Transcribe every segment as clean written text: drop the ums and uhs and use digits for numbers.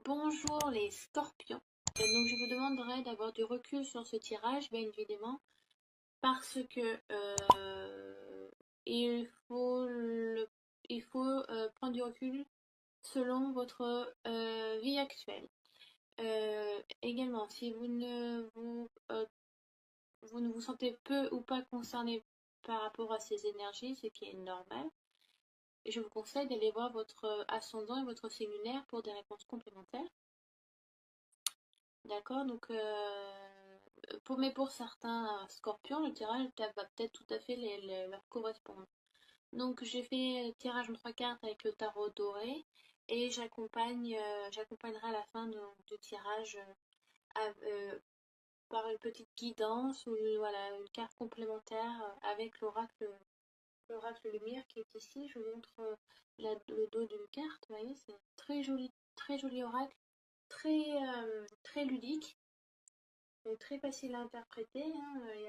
Bonjour les scorpions. Donc je vous demanderai d'avoir du recul sur ce tirage, bien évidemment, parce que il faut, prendre du recul selon votre vie actuelle. Également, si vous ne vous sentez peu ou pas concerné par rapport à ces énergies, ce qui est normal, je vous conseille d'aller voir votre ascendant et votre signe lunaire pour des réponses complémentaires. D'accord, donc mais pour certains scorpions, le tirage va peut-être tout à fait leur correspondre. Donc j'ai fait tirage en 3 cartes avec le tarot doré et j'accompagnerai à la fin du tirage par une petite guidance ou voilà, une carte complémentaire avec l'oracle lumière qui est ici. Je vous montre le dos d'une carte, vous voyez, c'est très joli oracle, très ludique. Donc très facile à interpréter, hein. Il y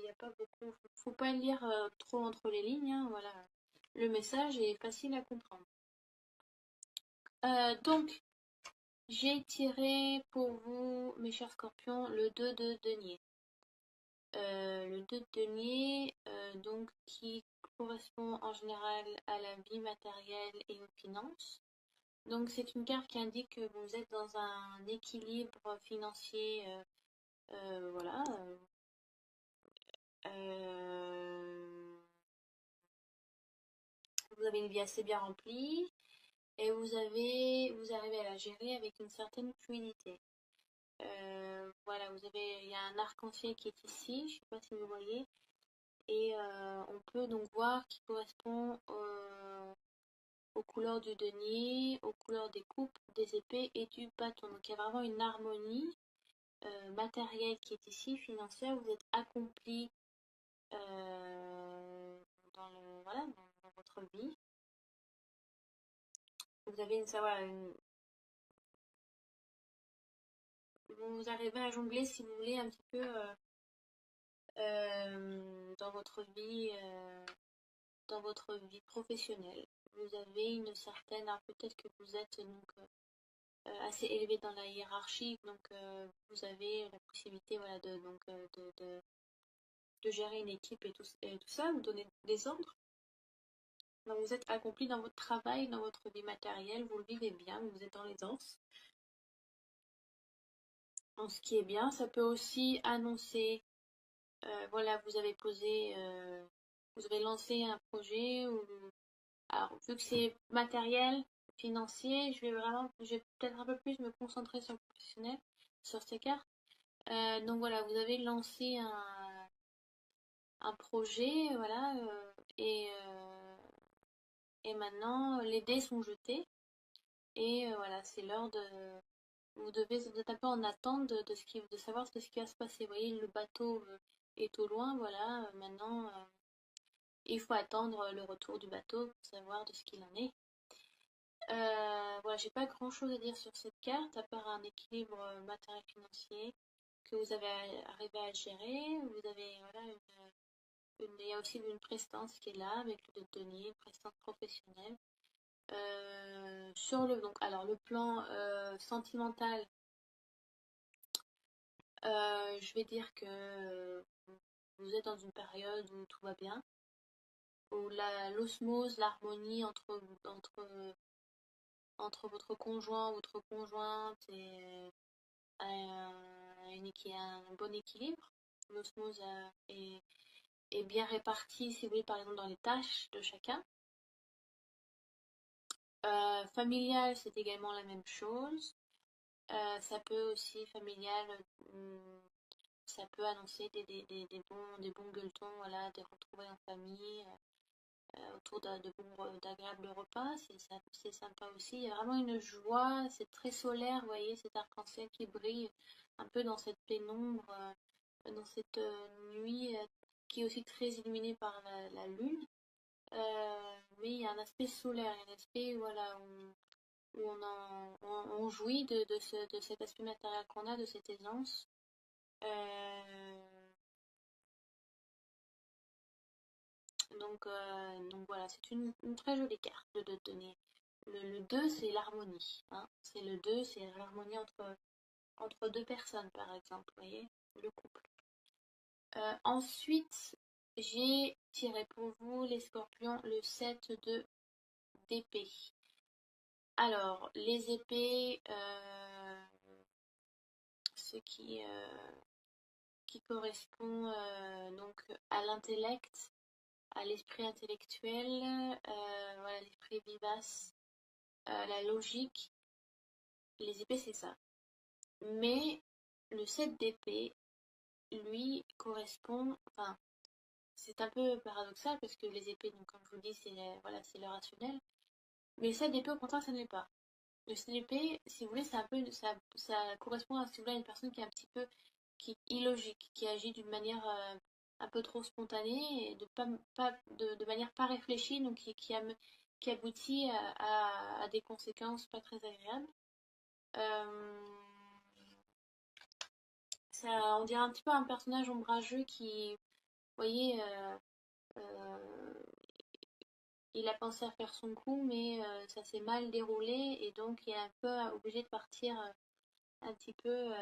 a pas beaucoup, faut pas lire trop entre les lignes, hein, voilà. Le message est facile à comprendre. Donc, j'ai tiré pour vous, mes chers scorpions, le 2 de denier. Le 2 de denier, donc, qui correspond en général à la vie matérielle et aux finances. Donc, c'est une carte qui indique que vous êtes dans un équilibre financier, voilà. Vous avez une vie assez bien remplie et vous arrivez à la gérer avec une certaine fluidité. Voilà, il y a un arc-en-ciel qui est ici, je ne sais pas si vous voyez, et on peut donc voir qu'il correspond aux couleurs du denier, aux couleurs des coupes, des épées et du bâton. Donc il y a vraiment une harmonie matérielle qui est ici, financière. Vous êtes accompli voilà, dans votre vie. Vous avez vous arrivez à jongler, si vous voulez, un petit peu dans votre vie professionnelle. Vous avez une certaine, alors peut-être que vous êtes donc assez élevé dans la hiérarchie, donc vous avez la possibilité, voilà, de gérer une équipe et tout ça, vous donner des ordres. Donc vous êtes accompli dans votre travail, dans votre vie matérielle, vous le vivez bien, vous êtes dans l'aisance. En ce qui est bien, ça peut aussi annoncer, voilà, vous avez lancé un projet, alors vu que c'est matériel, financier, je vais peut-être un peu plus me concentrer sur le professionnel, sur ces cartes. Donc voilà, vous avez lancé un projet, voilà, et maintenant les dés sont jetés, et voilà, c'est l'heure de vous êtes un peu en attente de savoir ce qui va se passer. Vous voyez, le bateau est au loin, voilà. Maintenant, il faut attendre le retour du bateau pour savoir de ce qu'il en est. Voilà, j'ai pas grand chose à dire sur cette carte, à part un équilibre matériel financier que vous avez arrivé à gérer. Vous avez, voilà, il y a aussi une prestance qui est là avec le denier, une prestance professionnelle. Alors le plan sentimental, je vais dire que vous êtes dans une période où tout va bien, où l'osmose, l'harmonie entre votre conjoint ou votre conjointe un bon équilibre. L'osmose est bien répartie, si vous voulez, par exemple, dans les tâches de chacun. Familial, c'est également la même chose. Ça peut aussi, familial, ça peut annoncer des bons gueuletons, voilà, des retrouvailles en famille, autour d'agréables repas, c'est sympa aussi. Il y a vraiment une joie, c'est très solaire, vous voyez, cet arc-en-ciel qui brille un peu dans cette pénombre, dans cette nuit qui est aussi très illuminée par la lune. Mais il y a un aspect solaire, un aspect, voilà, où on jouit de cet aspect matériel qu'on a, de cette aisance. Donc voilà, c'est une très jolie carte de donner. Le 2, c'est l'harmonie, hein. C'est le 2, c'est l'harmonie entre deux personnes, par exemple, vous voyez, le couple. Ensuite, j'ai tiré pour vous, les scorpions, le 7 d'épée. Alors, les épées, ce qui correspond donc à l'intellect, à l'esprit intellectuel, voilà, l'esprit vivace, la logique. Les épées, c'est ça. Mais le 7 d'épée, lui, correspond. Enfin, c'est un peu paradoxal parce que les épées, donc, comme je vous dis, c'est voilà, c'est le rationnel. Mais le 7 d'épée, au contraire, ça ne l'est pas. Le 7 d'épée, si vous voulez, c'est un peu, ça correspond à, si vous voulez, à une personne qui est un petit peu qui est illogique, qui agit d'une manière un peu trop spontanée et de manière pas réfléchie, donc qui aboutit à des conséquences pas très agréables. Euh, on dirait un petit peu un personnage ombrageux qui, vous voyez, euh, il a pensé à faire son coup, mais ça s'est mal déroulé et donc il est un peu obligé de partir un petit peu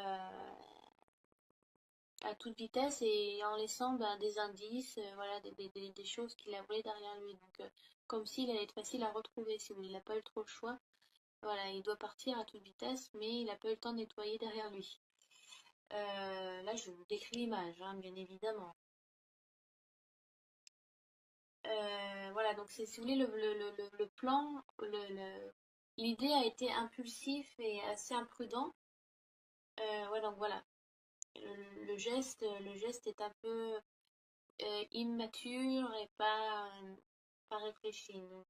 à toute vitesse et en laissant ben, des indices, voilà, des choses qu'il a volées derrière lui. Donc, comme s'il allait être facile à retrouver, si vous voulez, il n'a pas eu trop le choix. Voilà, il doit partir à toute vitesse, mais il n'a pas eu le temps de nettoyer derrière lui. Là, je vous décris l'image, hein, bien évidemment. Voilà, donc c'est, si vous voulez, le plan, l'idée a été impulsif et assez imprudent. Ouais, donc voilà, le geste est un peu immature et pas réfléchi. Donc,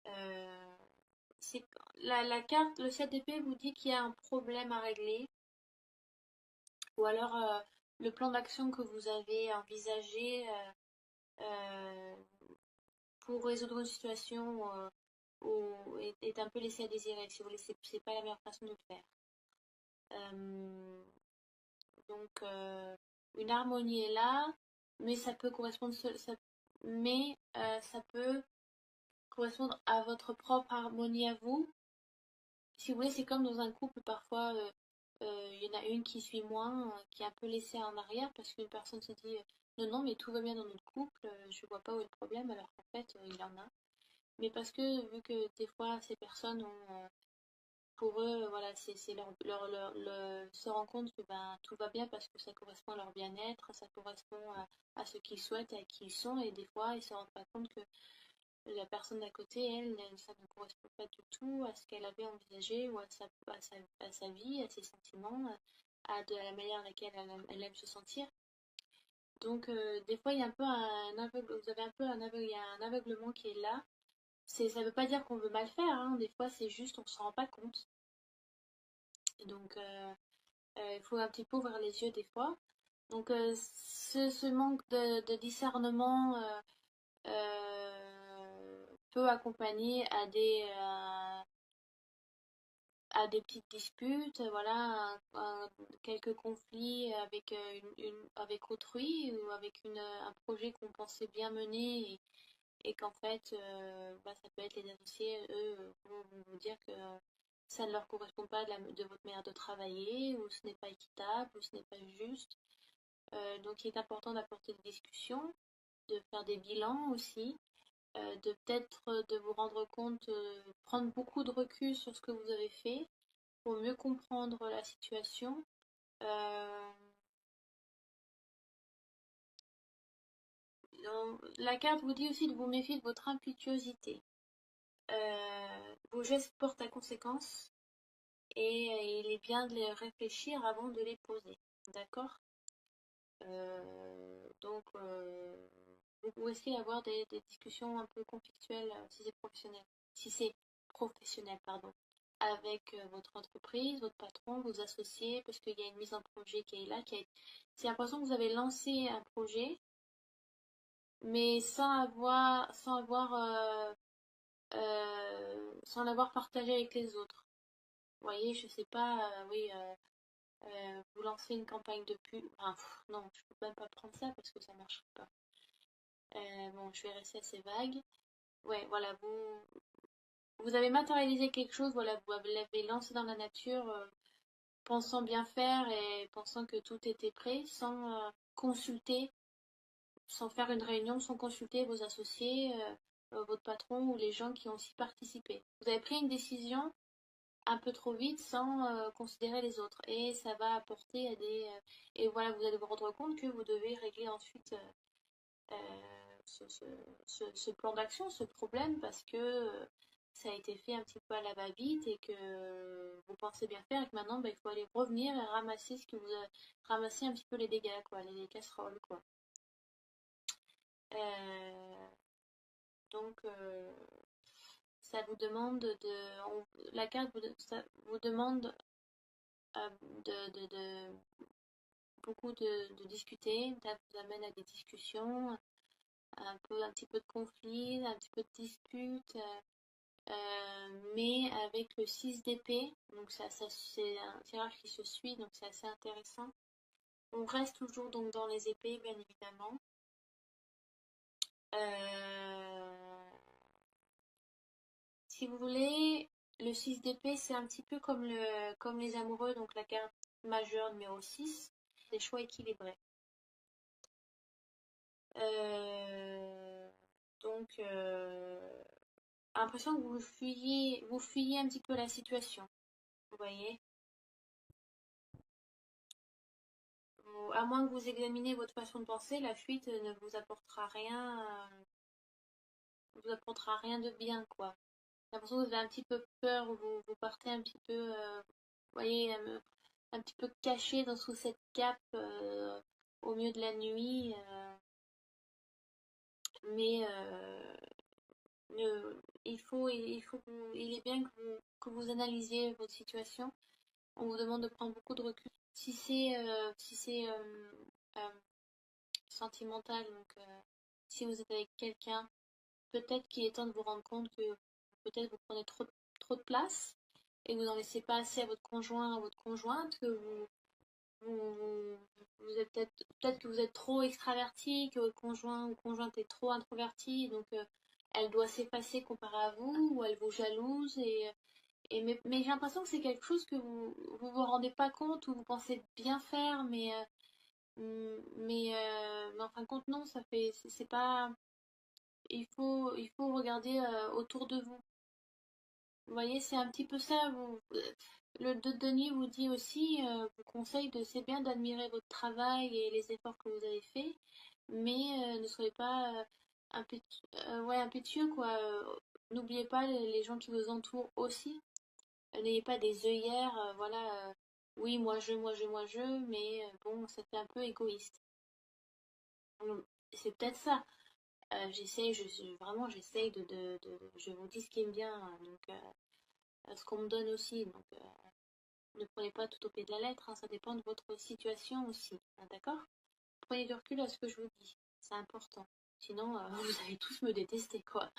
euh, c'est, la carte, le 7 d'épée vous dit qu'il y a un problème à régler, ou alors le plan d'action que vous avez envisagé euh, pour résoudre une situation est un peu laissé à désirer. Si vous voulez, c'est pas la meilleure façon de le faire. Euh, donc, une harmonie est là, mais ça peut correspondre, mais ça peut correspondre à votre propre harmonie à vous. Si vous voulez, c'est comme dans un couple, parfois, il y en a une qui suit moins, qui est un peu laissée en arrière parce qu'une personne se dit non, non, mais tout va bien dans notre couple, je vois pas où est le problème, alors qu'en fait, il en a. Mais parce que, vu que des fois, ces personnes ont, pour eux, voilà, c'est se rendre compte que ben, tout va bien parce que ça correspond à leur bien-être, ça correspond à ce qu'ils souhaitent et à qui ils sont, et des fois, ils se rendent pas compte que la personne d'à côté, elle, ça ne correspond pas du tout à ce qu'elle avait envisagé ou à sa vie, à ses sentiments, de la manière à laquelle elle aime se sentir. Donc, des fois, il y a un peu un aveugle, vous avez un peu un aveugle, il y a un aveuglement qui est là. Ça ne veut pas dire qu'on veut mal faire, hein. Des fois, c'est juste on ne se rend pas compte. Donc, il faut un petit peu ouvrir les yeux des fois. Donc, ce manque de discernement peut accompagner à des petites disputes, voilà, quelques conflits avec, avec autrui ou avec un projet qu'on pensait bien mener et qu'en fait, bah, ça peut être les associés, eux, vont vous dire que ça ne leur correspond pas de votre manière de travailler, ou ce n'est pas équitable, ou ce n'est pas juste. Donc il est important d'apporter des discussions, de faire des bilans aussi, de peut-être de vous rendre compte, prendre beaucoup de recul sur ce que vous avez fait pour mieux comprendre la situation. Euh, la carte vous dit aussi de vous méfier de votre impétuosité. Vos gestes portent à conséquence et il est bien de les réfléchir avant de les poser. D'accord. Donc, vous risquez d'avoir des discussions un peu conflictuelles si c'est professionnel. Si c'est professionnel, pardon. Avec votre entreprise, votre patron, vos associés, parce qu'il y a une mise en projet qui est là. C'est l'impression que vous avez lancé un projet, mais sans l'avoir partagé avec les autres. Vous voyez, je sais pas, oui, vous lancez une campagne de pub. Enfin, non, je peux même pas prendre ça parce que ça marche pas. Bon, je vais rester assez vague. Ouais, voilà, vous avez matérialisé quelque chose, voilà, vous l'avez lancé dans la nature, pensant bien faire et pensant que tout était prêt, sans consulter, sans faire une réunion, sans consulter vos associés, votre patron ou les gens qui ont aussi participé. Vous avez pris une décision un peu trop vite sans considérer les autres. Et ça va apporter à des... et voilà, vous allez vous rendre compte que vous devez régler ensuite ce plan d'action, ce problème, parce que ça a été fait un petit peu à la va-vite et que vous pensez bien faire et que maintenant, bah, il faut aller revenir et ramasser ce que vous a... ramasser un petit peu les dégâts, quoi, les casseroles, quoi. Euh, donc, ça vous demande la carte ça vous demande euh, de beaucoup de discuter, ça vous amène à des discussions, un petit peu de conflit, un petit peu de dispute, mais avec le 6 d'épée, donc c'est un tirage qui se suit, donc c'est assez intéressant. On reste toujours donc dans les épées, bien évidemment. Euh, Si vous voulez, le 6 d'épée, c'est un petit peu comme les amoureux, donc la carte majeure numéro 6, des choix équilibrés. Euh, donc, l'impression que vous fuyez un petit peu la situation, vous voyez. À moins que vous examiniez votre façon de penser, la fuite ne vous apportera rien de bien, quoi. J'ai l'impression que vous avez un petit peu peur, vous partez un petit peu, vous voyez, un petit peu caché sous cette cape au milieu de la nuit. Mais il est bien que vous analysiez votre situation. On vous demande de prendre beaucoup de recul. Si c'est sentimental, donc si vous êtes avec quelqu'un, peut-être qu'il est temps de vous rendre compte que peut-être vous prenez trop de place et vous n'en laissez pas assez à votre conjoint, à votre conjointe, que vous, vous êtes peut-être que vous êtes trop extraverti, que votre conjoint ou conjointe est trop introverti, donc elle doit s'effacer comparé à vous, ou elle vous jalouse, mais j'ai l'impression que c'est quelque chose que vous rendez pas compte, ou vous pensez bien faire, mais en fin de compte, non, c'est pas, il faut regarder autour de vous. Vous voyez, c'est un petit peu ça. Le de Denis vous dit aussi, vous conseille c'est bien d'admirer votre travail et les efforts que vous avez faits, mais ne soyez pas ouais, impétueux, quoi. N'oubliez pas les gens qui vous entourent aussi. N'ayez pas des œillères, voilà. Oui, moi je, mais bon, ça fait un peu égoïste. C'est peut-être ça. Vraiment, j'essaye je vous dis ce qui me vient, hein, donc ce qu'on me donne aussi. Donc, ne prenez pas tout au pied de la lettre, hein, ça dépend de votre situation aussi. Hein, d'accord? Prenez du recul à ce que je vous dis, c'est important. Sinon, vous allez tous me détester, quoi.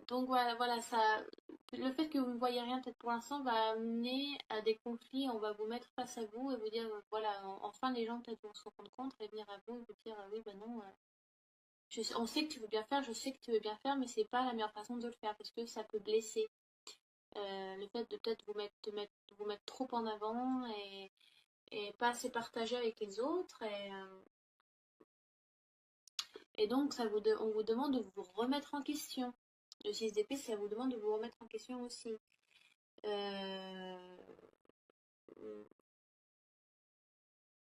Donc voilà, ça, le fait que vous ne voyez rien peut-être pour l'instant va amener à des conflits. On va vous mettre face à vous et vous dire, voilà, enfin les gens peut-être vont se rendre compte et venir à vous et vous dire, oui, ben non, on sait que tu veux bien faire, je sais que tu veux bien faire, mais c'est pas la meilleure façon de le faire parce que ça peut blesser. Le fait de peut-être vous mettre trop en avant et pas assez partager avec les autres. Et donc, on vous demande de vous remettre en question. Le 6 d'épée, ça vous demande de vous remettre en question aussi. Euh,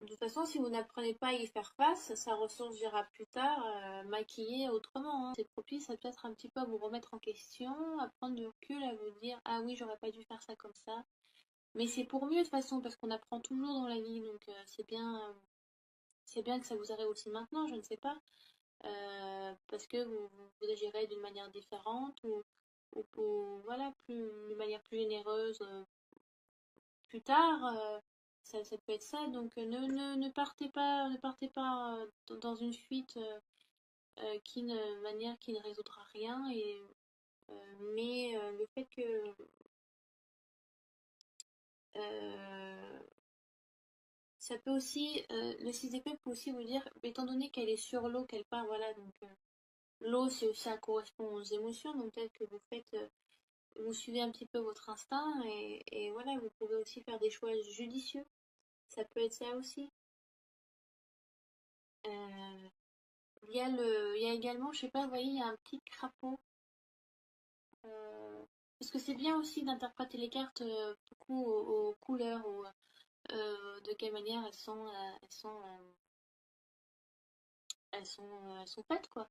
de toute façon, si vous n'apprenez pas à y faire face, ça ressurgira plus tard, maquillé autrement, hein. C'est propice à peut-être un petit peu à vous remettre en question, à prendre du recul, à vous dire, ah oui, j'aurais pas dû faire ça comme ça. Mais c'est pour mieux de toute façon, parce qu'on apprend toujours dans la vie, donc c'est bien que ça vous arrive aussi maintenant, je ne sais pas, parce que vous agirez d'une manière différente voilà, d'une manière plus généreuse plus tard. Ça peut être ça, donc ne partez pas dans une fuite manière qui ne résoudra rien, mais le fait que euh, ça peut aussi, le 6 d'épée peut aussi vous dire, étant donné qu'elle est sur l'eau, qu'elle part, voilà, donc L'eau, ça correspond aux émotions, donc peut-être que vous suivez un petit peu votre instinct et voilà, vous pouvez aussi faire des choix judicieux. Ça peut être ça aussi. Euh, il y a également, je sais pas, vous voyez, il y a un petit crapaud. Parce que c'est bien aussi d'interpréter les cartes beaucoup aux couleurs ou de quelle manière elles sont faites, quoi.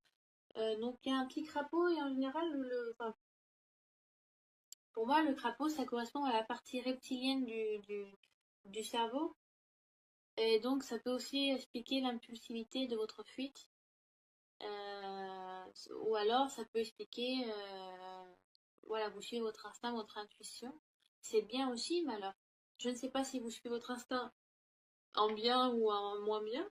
Donc il y a un petit crapaud et en général, enfin, pour moi, le crapaud, ça correspond à la partie reptilienne du cerveau. Et donc, ça peut aussi expliquer l'impulsivité de votre fuite. Ou alors, ça peut expliquer, voilà, vous suivez votre instinct, votre intuition. C'est bien aussi, mais alors, je ne sais pas si vous suivez votre instinct en bien ou en moins bien,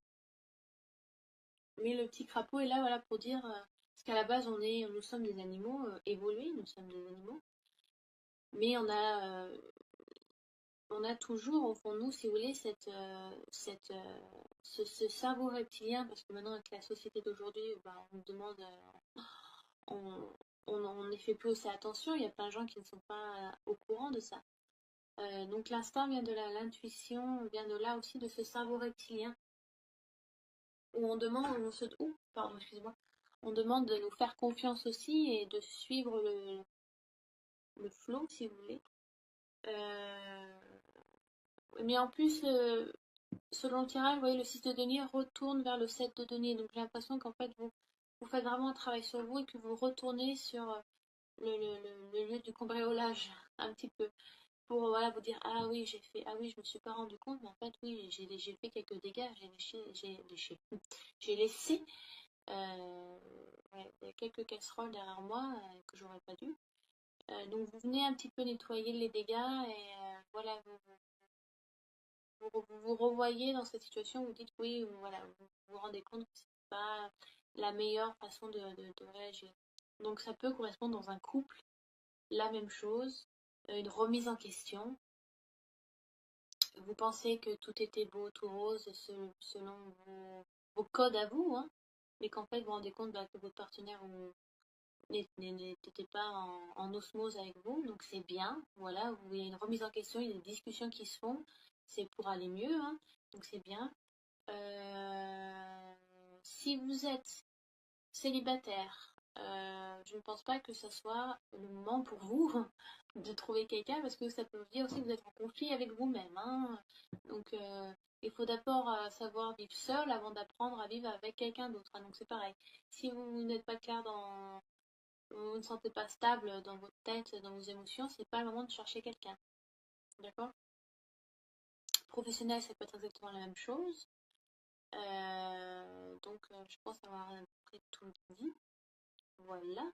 mais le petit crapaud est là, voilà, pour dire, parce qu'à la base, nous sommes des animaux évolués, nous sommes des animaux, mais on a toujours au fond de nous, si vous voulez, ce cerveau reptilien, parce que maintenant, avec la société d'aujourd'hui, ben, on nous demande, on, on n'y fait plus aussi attention, il y a plein de gens qui ne sont pas au courant de ça. Donc l'instinct vient de là, l'intuition vient de là aussi, de ce cerveau reptilien, où on demande, pardon, excusez-moi, on demande de nous faire confiance aussi et de suivre le flow, si vous voulez. Euh, mais en plus, selon le tirage, vous voyez, le 6 de denier retourne vers le 7 de denier. Donc j'ai l'impression qu'en fait, vous faites vraiment un travail sur vous et que vous retournez sur le lieu du cambriolage, un petit peu. Pour voilà, vous dire, ah oui, ah oui, je me suis pas rendu compte, mais en fait, oui, j'ai fait quelques dégâts, j'ai laissé ouais, il y a quelques casseroles derrière moi que j'aurais pas dû. Donc vous venez un petit peu nettoyer les dégâts et voilà, vous revoyez dans cette situation, vous dites oui, voilà, vous vous rendez compte que c'est pas la meilleure façon de réagir. Donc ça peut correspondre dans un couple, la même chose, une remise en question. Vous pensez que tout était beau, tout rose selon vos codes à vous, hein, mais qu'en fait vous vous rendez compte bah, que votre partenaire n'était pas en osmose avec vous, donc c'est bien, voilà, il y a une remise en question, il y a des discussions qui se font, c'est pour aller mieux, hein, donc c'est bien. Si vous êtes célibataire, je ne pense pas que ce soit le moment pour vous de trouver quelqu'un parce que ça peut dire aussi que vous êtes en conflit avec vous-même, hein. Donc il faut d'abord savoir vivre seul avant d'apprendre à vivre avec quelqu'un d'autre, hein. Donc c'est pareil. Si vous n'êtes pas clair vous ne sentez pas stable dans votre tête, dans vos émotions, c'est pas le moment de chercher quelqu'un. D'accord? Professionnel, ça peut être exactement la même chose. Donc, je pense avoir à peu près tout dit. Voilà.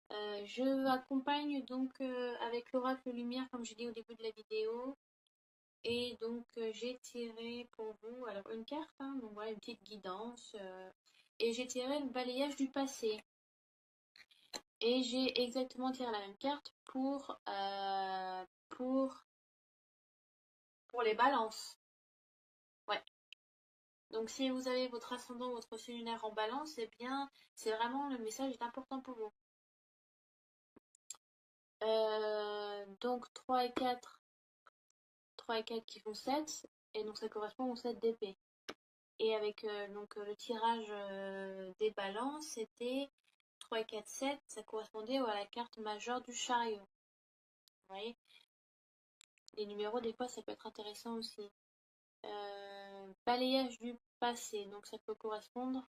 Je accompagne donc avec l'oracle lumière, comme je dis au début de la vidéo. Et donc, j'ai tiré pour vous, alors une carte, hein, donc voilà, une petite guidance. Et j'ai tiré le balayage du passé. Et j'ai exactement tiré la même carte pour, pour les balances. Ouais. Donc si vous avez votre ascendant, votre signe lunaire en balance, eh bien, c'est vraiment le message est important pour vous. Donc 3 et 4 qui font 7 et donc ça correspond au 7 d'épée. Et avec donc, le tirage des balances, c'était 3 et 4 7 ça correspondait à la carte majeure du chariot. Vous voyez, les numéros, des fois, ça peut être intéressant aussi. Balayage du passé, donc ça peut correspondre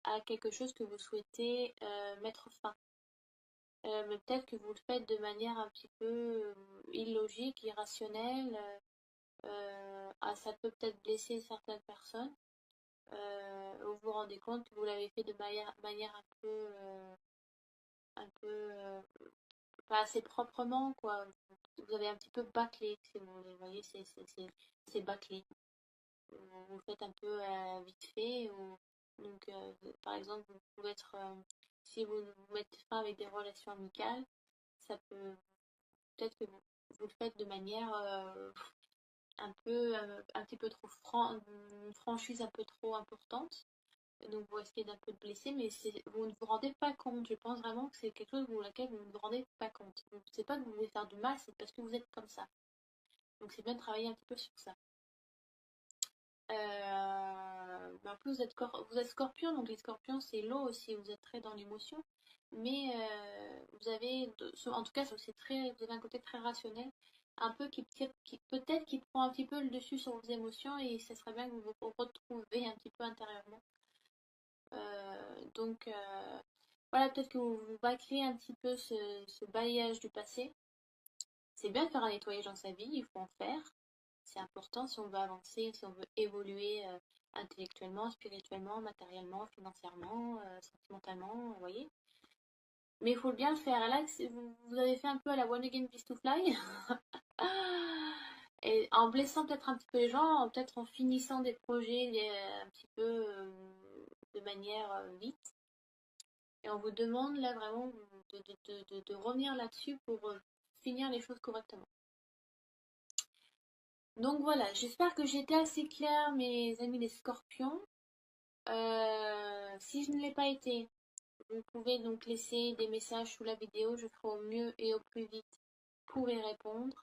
à quelque chose que vous souhaitez mettre fin. Mais peut-être que vous le faites de manière un petit peu illogique, irrationnelle. Ça peut peut-être blesser certaines personnes. Vous vous rendez compte que vous l'avez fait de manière un peu pas assez proprement, quoi. Vous avez un petit peu bâclé, si vous voulez. Vous voyez, c'est bâclé. Vous le faites un peu vite fait. Donc, par exemple, vous pouvez être, si vous mettez fin avec des relations amicales, ça peut peut-être que vous le faites de manière un petit peu trop une franchise un peu trop importante. Donc vous risquez d'un peu de blesser, mais vous ne vous rendez pas compte. Je pense vraiment que c'est quelque chose pour laquelle vous ne vous rendez pas compte. Donc c'est pas que vous voulez faire du mal, c'est parce que vous êtes comme ça. Donc c'est bien de travailler un petit peu sur ça. Mais en plus vous êtes scorpion, donc les scorpions c'est l'eau aussi, vous êtes très dans l'émotion. Mais vous avez, en tout cas, vous avez un côté très rationnel, un peu qui peut-être qui prend un petit peu le dessus sur vos émotions et ce serait bien que vous vous retrouviez un petit peu intérieurement. Donc voilà, peut-être que vous bâclez un petit peu ce bailliage du passé. C'est bien de faire un nettoyage dans sa vie, il faut en faire. C'est important si on veut avancer, si on veut évoluer intellectuellement, spirituellement, matériellement, financièrement, sentimentalement, vous voyez. Mais il faut bien le faire. Et là, vous avez fait un peu à la One Again Beast to Fly. Et en blessant peut-être un petit peu les gens, peut-être en finissant des projets un petit peu de manière vite. Et on vous demande là vraiment de revenir là-dessus pour finir les choses correctement. Donc voilà, j'espère que j'ai été assez claire, mes amis les scorpions. Si je ne l'ai pas été, vous pouvez donc laisser des messages sous la vidéo, je ferai au mieux et au plus vite pour y répondre.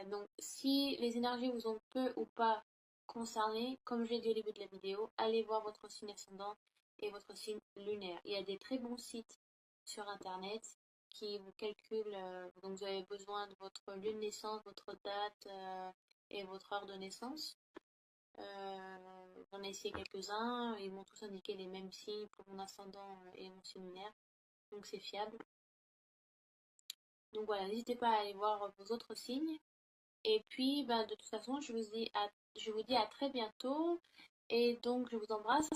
Donc si les énergies vous ont peu ou pas concerné, comme je l'ai dit au début de la vidéo, allez voir votre signe ascendant et votre signe lunaire. Il y a des très bons sites sur internet qui vous calculent, donc vous avez besoin de votre lieu de naissance, votre date et votre heure de naissance. J'en ai essayé quelques-uns, ils m'ont tous indiqué les mêmes signes pour mon ascendant et mon signe lunaire, donc c'est fiable. Donc voilà, n'hésitez pas à aller voir vos autres signes. Et puis, ben, de toute façon, je vous dis à très bientôt. Et donc, je vous embrasse.